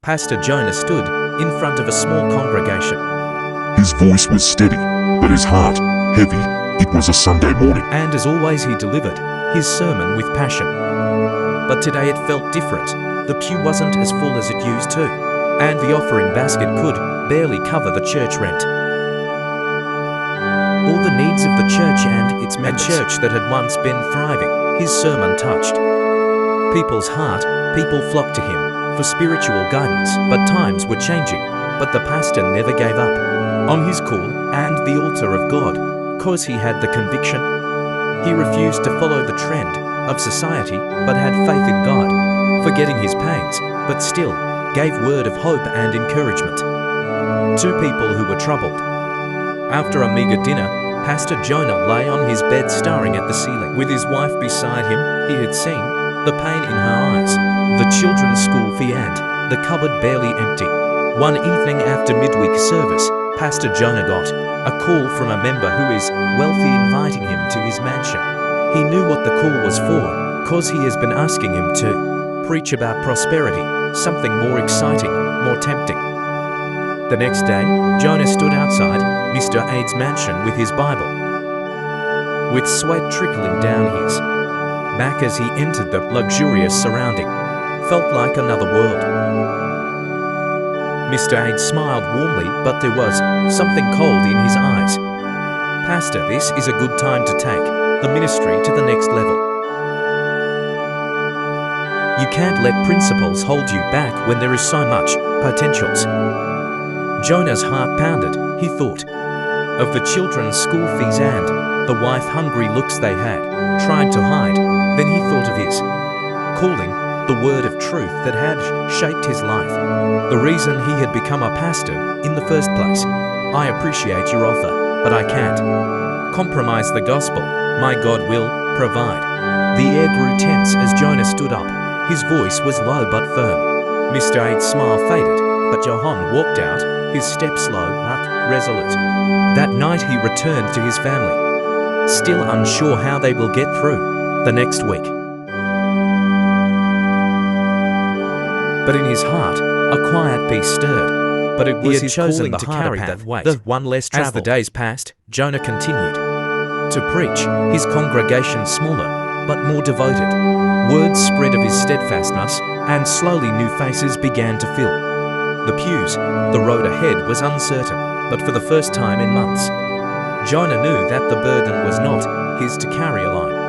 Pastor Jonah stood in front of a small congregation. His voice was steady, but his heart heavy. It was a Sunday morning. And as always, he delivered his sermon with passion. But today it felt different. The pew wasn't as full as it used to, and the offering basket could barely cover the church rent. All the needs of the church and its members, a church that had once been thriving, his sermon touched people's heart. People flocked to him for spiritual guidance, but times were changing. But the pastor never gave up on his call and the altar of God, cause he had the conviction. He refused to follow the trend of society, but had faith in God, forgetting his pains, but still gave word of hope and encouragement to people who were troubled. After a meager dinner, Pastor Jonah lay on his bed staring at the ceiling. With his wife beside him, he had seen the pain in her eyes, the children's school fee and the cupboard barely empty. One evening after midweek service, Pastor Jonah got a call from a member who is wealthy inviting him to his mansion. He knew what the call was for, cause he has been asking him to preach about prosperity, something more exciting, more tempting. The next day, Jonah stood outside Mr. Aid's mansion with his Bible, with sweat trickling down his back as he entered the luxurious surrounding. Felt like another world. Mr. Aid smiled warmly, but there was something cold in his eyes. Pastor, this is a good time to take the ministry to the next level. You can't let principles hold you back when there is so much potentials. Jonah's heart pounded. He thought of the children's school fees and the wife-hungry looks they had tried to hide. Then he thought of his calling, the word of truth that had shaped his life, the reason he had become a pastor in the first place. I appreciate your offer, but I can't compromise the gospel. My God will provide. The air grew tense as Jonah stood up. His voice was low but firm. Mr. Aid's smile faded, but Johann walked out, his step slow but resolute. That night he returned to his family, still unsure how they will get through the next week. But in his heart, a quiet peace stirred. But it was his calling to carry that weight, the one less travel. As the days passed, Jonah continued to preach, his congregation smaller, but more devoted. Word spread of his steadfastness, and slowly new faces began to fill the pews. The road ahead was uncertain, but for the first time in months, Jonah knew that the burden was not his to carry alone.